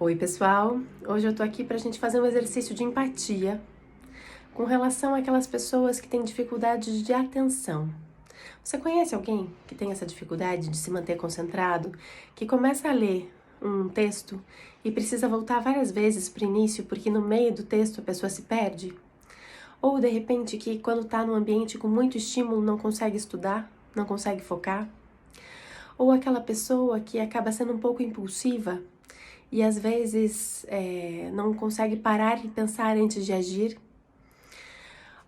Oi, pessoal! Hoje eu tô aqui pra gente fazer um exercício de empatia com relação àquelas pessoas que têm dificuldade de atenção. Você conhece alguém que tem essa dificuldade de se manter concentrado, que começa a ler um texto e precisa voltar várias vezes pro início porque no meio do texto a pessoa se perde? Ou de repente que quando tá num ambiente com muito estímulo não consegue estudar, não consegue focar? Ou aquela pessoa que acaba sendo um pouco impulsiva e às vezes não consegue parar e pensar antes de agir,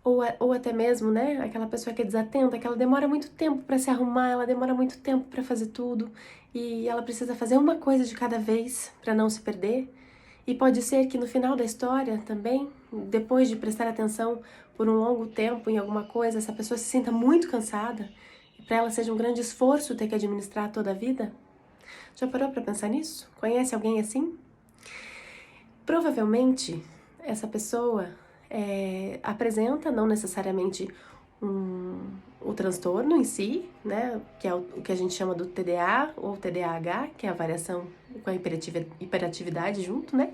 ou até mesmo, né, aquela pessoa que é desatenta, que ela demora muito tempo para se arrumar, ela demora muito tempo para fazer tudo e ela precisa fazer uma coisa de cada vez para não se perder. E pode ser que no final da história também, depois de prestar atenção por um longo tempo em alguma coisa, essa pessoa se sinta muito cansada e para ela seja um grande esforço ter que administrar toda a vida. Já parou para pensar nisso? Conhece alguém assim? Provavelmente, essa pessoa apresenta não necessariamente o transtorno em si, né, que é o que a gente chama do TDA ou TDAH, que é a variação com a hiperatividade junto, né?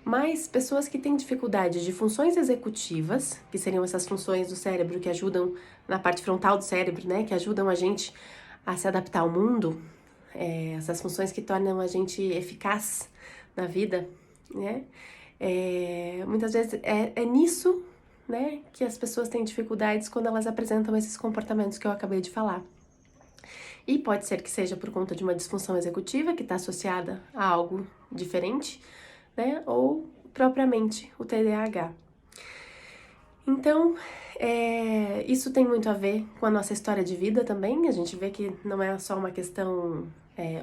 Mas pessoas que têm dificuldade de funções executivas, que seriam essas funções do cérebro que ajudam na parte frontal do cérebro, né, que ajudam a gente a se adaptar ao mundo, essas funções que tornam a gente eficaz na vida, né? Muitas vezes é nisso, né, que as pessoas têm dificuldades quando elas apresentam esses comportamentos que eu acabei de falar. E pode ser que seja por conta de uma disfunção executiva que está associada a algo diferente, né, ou propriamente o TDAH. Então, isso tem muito a ver com a nossa história de vida também. A gente vê que não é só uma questão,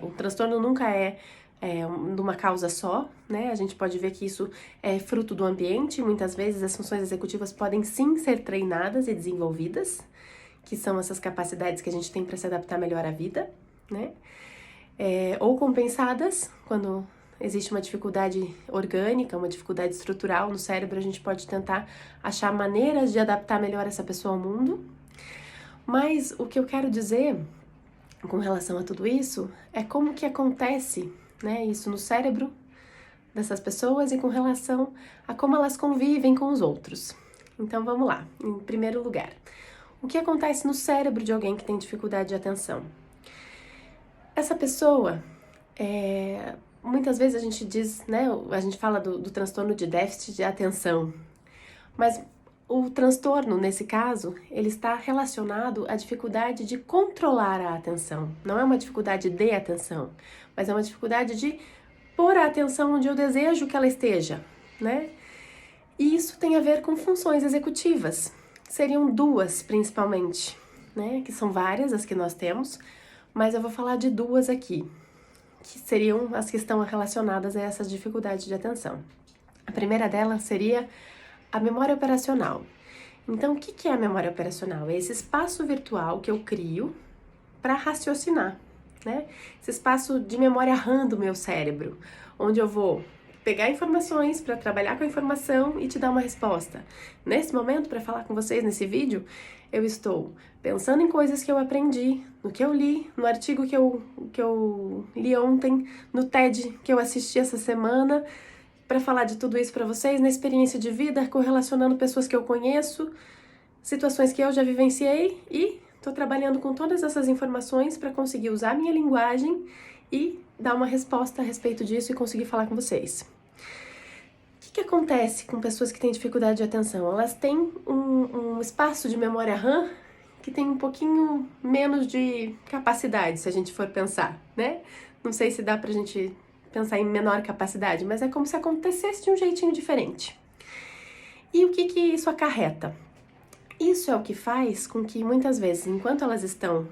o transtorno nunca é de uma causa só, né? A gente pode ver que isso é fruto do ambiente. Muitas vezes as funções executivas podem sim ser treinadas e desenvolvidas, que são essas capacidades que a gente tem para se adaptar melhor à vida, né? Ou compensadas, quando existe uma dificuldade orgânica, uma dificuldade estrutural no cérebro, a gente pode tentar achar maneiras de adaptar melhor essa pessoa ao mundo. Mas o que eu quero dizer com relação a tudo isso é como que acontece, né, isso no cérebro dessas pessoas e com relação a como elas convivem com os outros. Então vamos lá. Em primeiro lugar, o que acontece no cérebro de alguém que tem dificuldade de atenção? Essa pessoa, muitas vezes a gente diz, né, a gente fala do transtorno de déficit de atenção, mas o transtorno, nesse caso, ele está relacionado à dificuldade de controlar a atenção. Não é uma dificuldade de atenção, mas é uma dificuldade de pôr a atenção onde eu desejo que ela esteja, né? E isso tem a ver com funções executivas. Seriam duas, principalmente, né? Que são várias as que nós temos, mas eu vou falar de duas aqui, que seriam as que estão relacionadas a essas dificuldades de atenção. A primeira delas seria a memória operacional. Então, o que é a memória operacional? É esse espaço virtual que eu crio para raciocinar, né? Esse espaço de memória RAM do meu cérebro, onde eu vou pegar informações para trabalhar com a informação e te dar uma resposta. Nesse momento, para falar com vocês nesse vídeo, eu estou pensando em coisas que eu aprendi, no que eu li, no artigo que eu li ontem, no TED que eu assisti essa semana, para falar de tudo isso para vocês, na experiência de vida, correlacionando pessoas que eu conheço, situações que eu já vivenciei e estou trabalhando com todas essas informações para conseguir usar a minha linguagem e dar uma resposta a respeito disso e conseguir falar com vocês. O que acontece com pessoas que têm dificuldade de atenção? Elas têm um espaço de memória RAM que tem um pouquinho menos de capacidade, se a gente for pensar, né? Não sei se dá pra gente pensar em menor capacidade, mas é como se acontecesse de um jeitinho diferente. E o que isso acarreta? Isso é o que faz com que muitas vezes, enquanto elas estão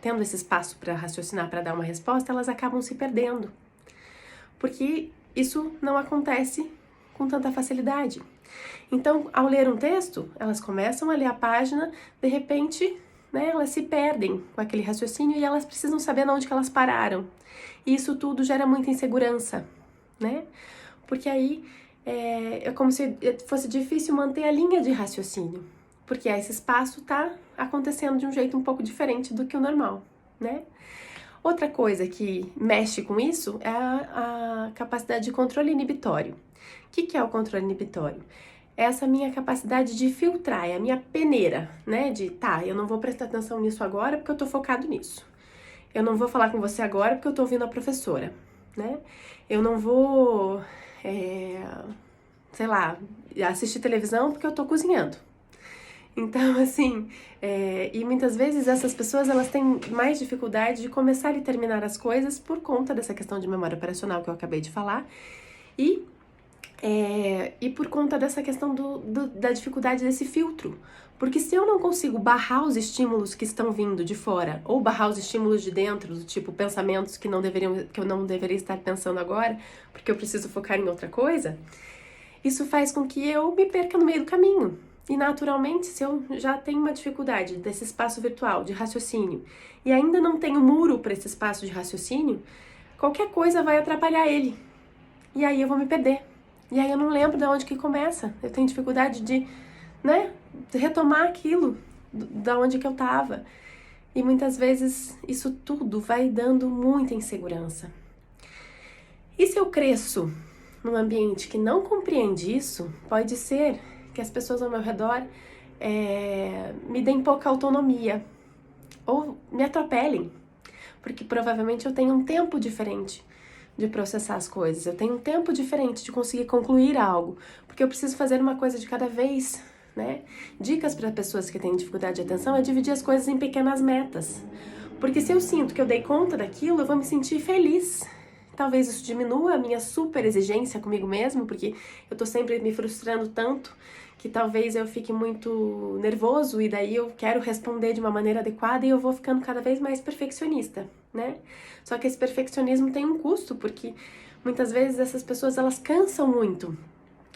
tendo esse espaço para raciocinar, para dar uma resposta, elas acabam se perdendo. Porque isso não acontece com tanta facilidade. Então, ao ler um texto, elas começam a ler a página, de repente, né, elas se perdem com aquele raciocínio e elas precisam saber onde que elas pararam. E isso tudo gera muita insegurança, né? Porque aí é como se fosse difícil manter a linha de raciocínio, porque esse espaço está acontecendo de um jeito um pouco diferente do que o normal, né? Outra coisa que mexe com isso é a capacidade de controle inibitório. O que é o controle inibitório? É essa minha capacidade de filtrar, é a minha peneira, né? Eu não vou prestar atenção nisso agora porque eu tô focado nisso. Eu não vou falar com você agora porque eu tô ouvindo a professora, né? Eu não vou, sei lá, assistir televisão porque eu tô cozinhando. Então, assim, e muitas vezes essas pessoas, elas têm mais dificuldade de começar e terminar as coisas por conta dessa questão de memória operacional que eu acabei de falar e por conta dessa questão da dificuldade desse filtro. Porque se eu não consigo barrar os estímulos que estão vindo de fora, ou barrar os estímulos de dentro, do tipo pensamentos que eu não deveria estar pensando agora, porque eu preciso focar em outra coisa, isso faz com que eu me perca no meio do caminho. E naturalmente, se eu já tenho uma dificuldade desse espaço virtual de raciocínio e ainda não tenho muro para esse espaço de raciocínio, qualquer coisa vai atrapalhar ele. E aí eu vou me perder. E aí eu não lembro de onde que começa. Eu tenho dificuldade de retomar aquilo, da onde que eu tava. E muitas vezes isso tudo vai dando muita insegurança. E se eu cresço num ambiente que não compreende isso, pode ser que as pessoas ao meu redor me deem pouca autonomia ou me atropelem, porque provavelmente eu tenho um tempo diferente de processar as coisas, eu tenho um tempo diferente de conseguir concluir algo, porque eu preciso fazer uma coisa de cada vez, né? Dicas para pessoas que têm dificuldade de atenção é dividir as coisas em pequenas metas, porque se eu sinto que eu dei conta daquilo, eu vou me sentir feliz. Talvez isso diminua a minha super exigência comigo mesmo, porque eu tô sempre me frustrando tanto que talvez eu fique muito nervoso e daí eu quero responder de uma maneira adequada e eu vou ficando cada vez mais perfeccionista, né? Só que esse perfeccionismo tem um custo, porque muitas vezes essas pessoas, elas cansam muito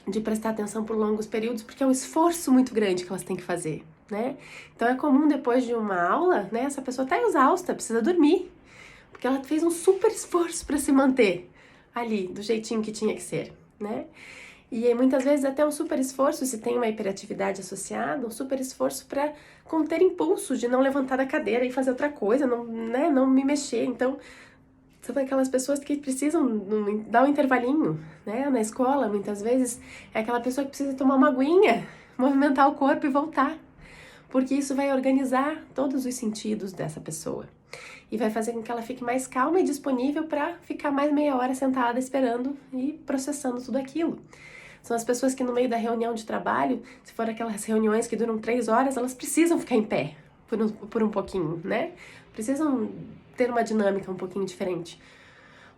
de prestar atenção por longos períodos, porque é um esforço muito grande que elas têm que fazer, né? Então é comum depois de uma aula, né, essa pessoa tá exausta, precisa dormir, porque ela fez um super esforço para se manter ali, do jeitinho que tinha que ser, né? E muitas vezes até um super esforço, se tem uma hiperatividade associada, um super esforço para conter impulsos de não levantar da cadeira e fazer outra coisa, não me mexer. Então, são aquelas pessoas que precisam dar um intervalinho, né? Na escola, muitas vezes, é aquela pessoa que precisa tomar uma aguinha, movimentar o corpo e voltar. Porque isso vai organizar todos os sentidos dessa pessoa. E vai fazer com que ela fique mais calma e disponível para ficar mais meia hora sentada esperando e processando tudo aquilo. São as pessoas que no meio da reunião de trabalho, se for aquelas reuniões que duram 3 horas, elas precisam ficar em pé por um pouquinho, né? Precisam ter uma dinâmica um pouquinho diferente.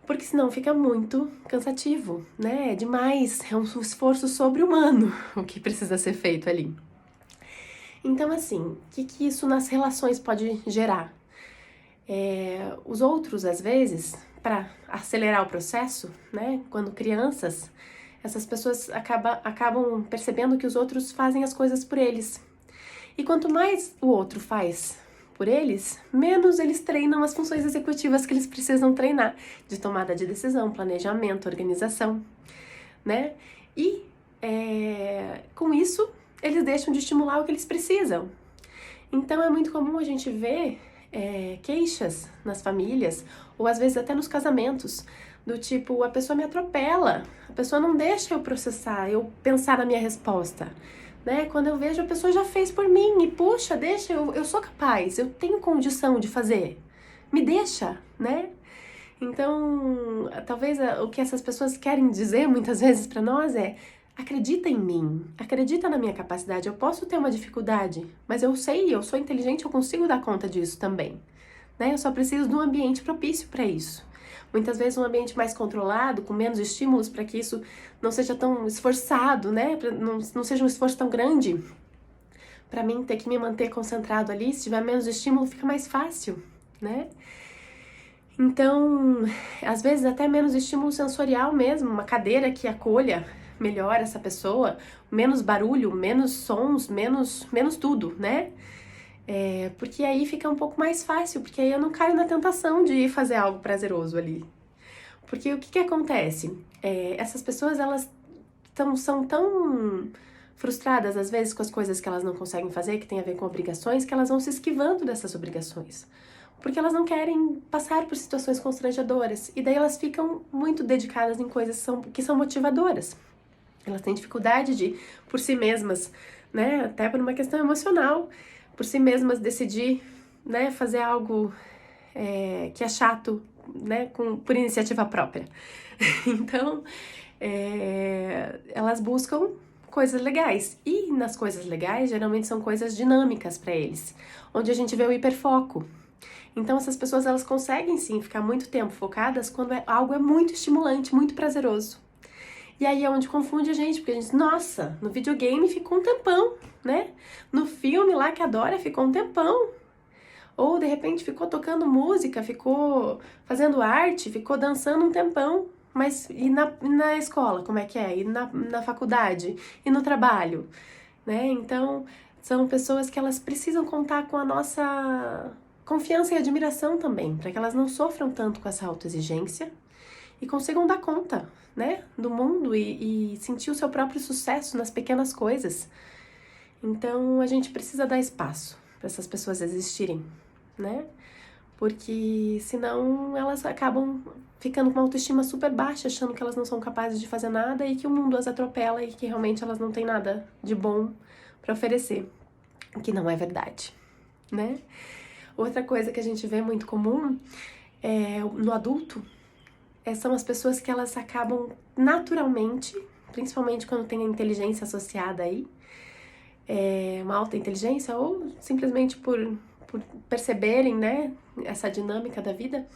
Porque senão fica muito cansativo, né? É demais, é um esforço sobre-humano o que precisa ser feito ali. Então, assim, o que isso nas relações pode gerar? Os outros, às vezes, para acelerar o processo, né? Quando crianças, essas pessoas acabam percebendo que os outros fazem as coisas por eles. E quanto mais o outro faz por eles, menos eles treinam as funções executivas que eles precisam treinar, de tomada de decisão, planejamento, organização, né? E com isso, eles deixam de estimular o que eles precisam. Então é muito comum a gente ver queixas nas famílias, ou às vezes até nos casamentos, do tipo, a pessoa me atropela, a pessoa não deixa eu processar, eu pensar na minha resposta, né? Quando eu vejo, a pessoa já fez por mim, e puxa, deixa, eu sou capaz, eu tenho condição de fazer, me deixa, né? Então, talvez o que essas pessoas querem dizer muitas vezes para nós é: acredita em mim, acredita na minha capacidade, eu posso ter uma dificuldade, mas eu sei, eu sou inteligente, eu consigo dar conta disso também, né? Eu só preciso de um ambiente propício para isso. Muitas vezes um ambiente mais controlado, com menos estímulos, para que isso não seja tão esforçado, né? Não seja um esforço tão grande. Para mim, ter que me manter concentrado ali, se tiver menos estímulo, fica mais fácil, né? Então, às vezes até menos estímulo sensorial mesmo, uma cadeira que acolha melhor essa pessoa, menos barulho, menos sons, menos tudo, né? Porque aí fica um pouco mais fácil, porque aí eu não caio na tentação de ir fazer algo prazeroso ali. Porque o que acontece? Essas pessoas, elas são tão frustradas, às vezes, com as coisas que elas não conseguem fazer, que tem a ver com obrigações, que elas vão se esquivando dessas obrigações. porque elas não querem passar por situações constrangedoras, e daí elas ficam muito dedicadas em coisas que são motivadoras. Elas têm dificuldade de, por si mesmas, né, até por uma questão emocional, por si mesmas decidir, né, fazer algo que é chato, né, por iniciativa própria. Então, elas buscam coisas legais, e nas coisas legais, geralmente são coisas dinâmicas para eles, onde a gente vê o hiperfoco. Então, essas pessoas, elas conseguem, sim, ficar muito tempo focadas quando algo é muito estimulante, muito prazeroso. E aí é onde confunde a gente, porque a gente diz, nossa, no videogame ficou um tempão, né? No filme lá que adora ficou um tempão. Ou, de repente, ficou tocando música, ficou fazendo arte, ficou dançando um tempão. Mas e na escola, como é que é? E na faculdade? E no trabalho? Né? Então, são pessoas que elas precisam contar com a nossa confiança e admiração também, para que elas não sofram tanto com essa autoexigência e consigam dar conta, né, do mundo e sentir o seu próprio sucesso nas pequenas coisas. Então, a gente precisa dar espaço para essas pessoas existirem, né? Porque senão elas acabam ficando com uma autoestima super baixa, achando que elas não são capazes de fazer nada e que o mundo as atropela e que realmente elas não têm nada de bom para oferecer, o que não é verdade, né? Outra coisa que a gente vê muito comum no adulto são as pessoas que elas acabam naturalmente, principalmente quando tem a inteligência associada aí, uma alta inteligência ou simplesmente por perceberem, né, essa dinâmica da vida,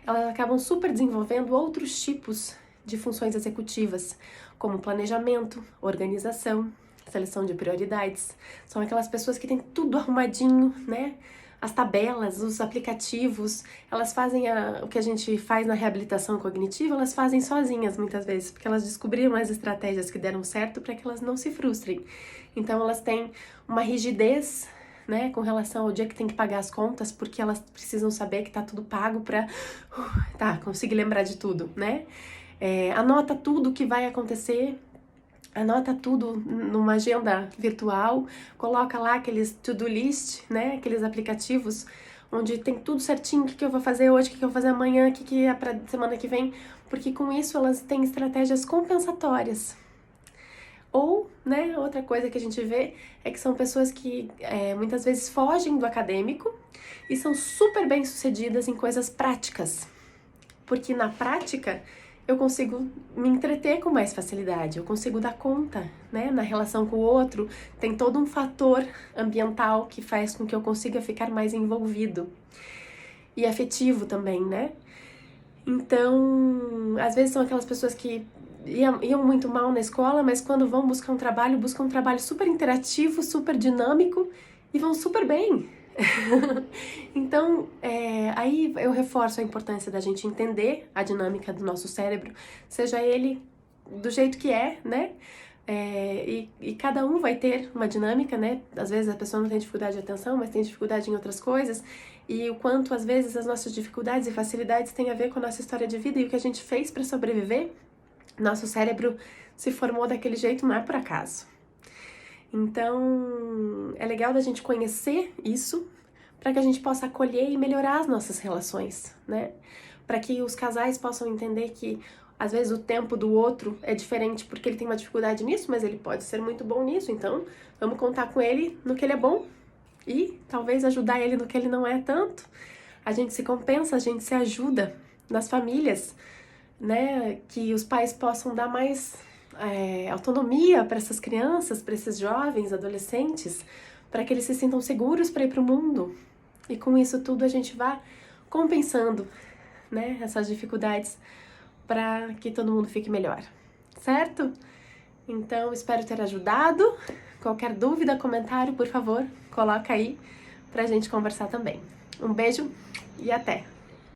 elas acabam super desenvolvendo outros tipos de funções executivas, como planejamento, organização, seleção de prioridades. São aquelas pessoas que têm tudo arrumadinho, né? As tabelas, os aplicativos, elas fazem o que a gente faz na reabilitação cognitiva, elas fazem sozinhas muitas vezes, porque elas descobriram as estratégias que deram certo para que elas não se frustrem. Então elas têm uma rigidez, né, com relação ao dia que tem que pagar as contas, porque elas precisam saber que tá tudo pago para conseguir lembrar de tudo, né? Anota tudo que vai acontecer, anota tudo numa agenda virtual, coloca lá aqueles to-do list, né, aqueles aplicativos onde tem tudo certinho, o que eu vou fazer hoje, o que eu vou fazer amanhã, o que é pra semana que vem, porque com isso elas têm estratégias compensatórias. Ou, né, outra coisa que a gente vê é que são pessoas que muitas vezes fogem do acadêmico e são super bem-sucedidas em coisas práticas, porque na prática eu consigo me entreter com mais facilidade, eu consigo dar conta, né, na relação com o outro, tem todo um fator ambiental que faz com que eu consiga ficar mais envolvido e afetivo também, né? Então, às vezes são aquelas pessoas que iam muito mal na escola, mas quando vão buscar buscam um trabalho super interativo, super dinâmico e vão super bem. Então, aí eu reforço a importância da gente entender a dinâmica do nosso cérebro, seja ele do jeito que é, né? E cada um vai ter uma dinâmica, né? Às vezes a pessoa não tem dificuldade de atenção, mas tem dificuldade em outras coisas. E o quanto, às vezes, as nossas dificuldades e facilidades têm a ver com a nossa história de vida e o que a gente fez para sobreviver. Nosso cérebro se formou daquele jeito, não é por acaso. Então, é legal da gente conhecer isso para que a gente possa acolher e melhorar as nossas relações, né? Para que os casais possam entender que, às vezes, o tempo do outro é diferente porque ele tem uma dificuldade nisso, mas ele pode ser muito bom nisso. Então, vamos contar com ele no que ele é bom e talvez ajudar ele no que ele não é tanto. A gente se compensa, a gente se ajuda nas famílias, né? Que os pais possam dar mais autonomia para essas crianças, para esses jovens, adolescentes, para que eles se sintam seguros para ir para o mundo. E com isso tudo a gente vai compensando, né, essas dificuldades para que todo mundo fique melhor, certo? Então, espero ter ajudado. Qualquer dúvida, comentário, por favor, coloca aí pra gente conversar também. Um beijo e até!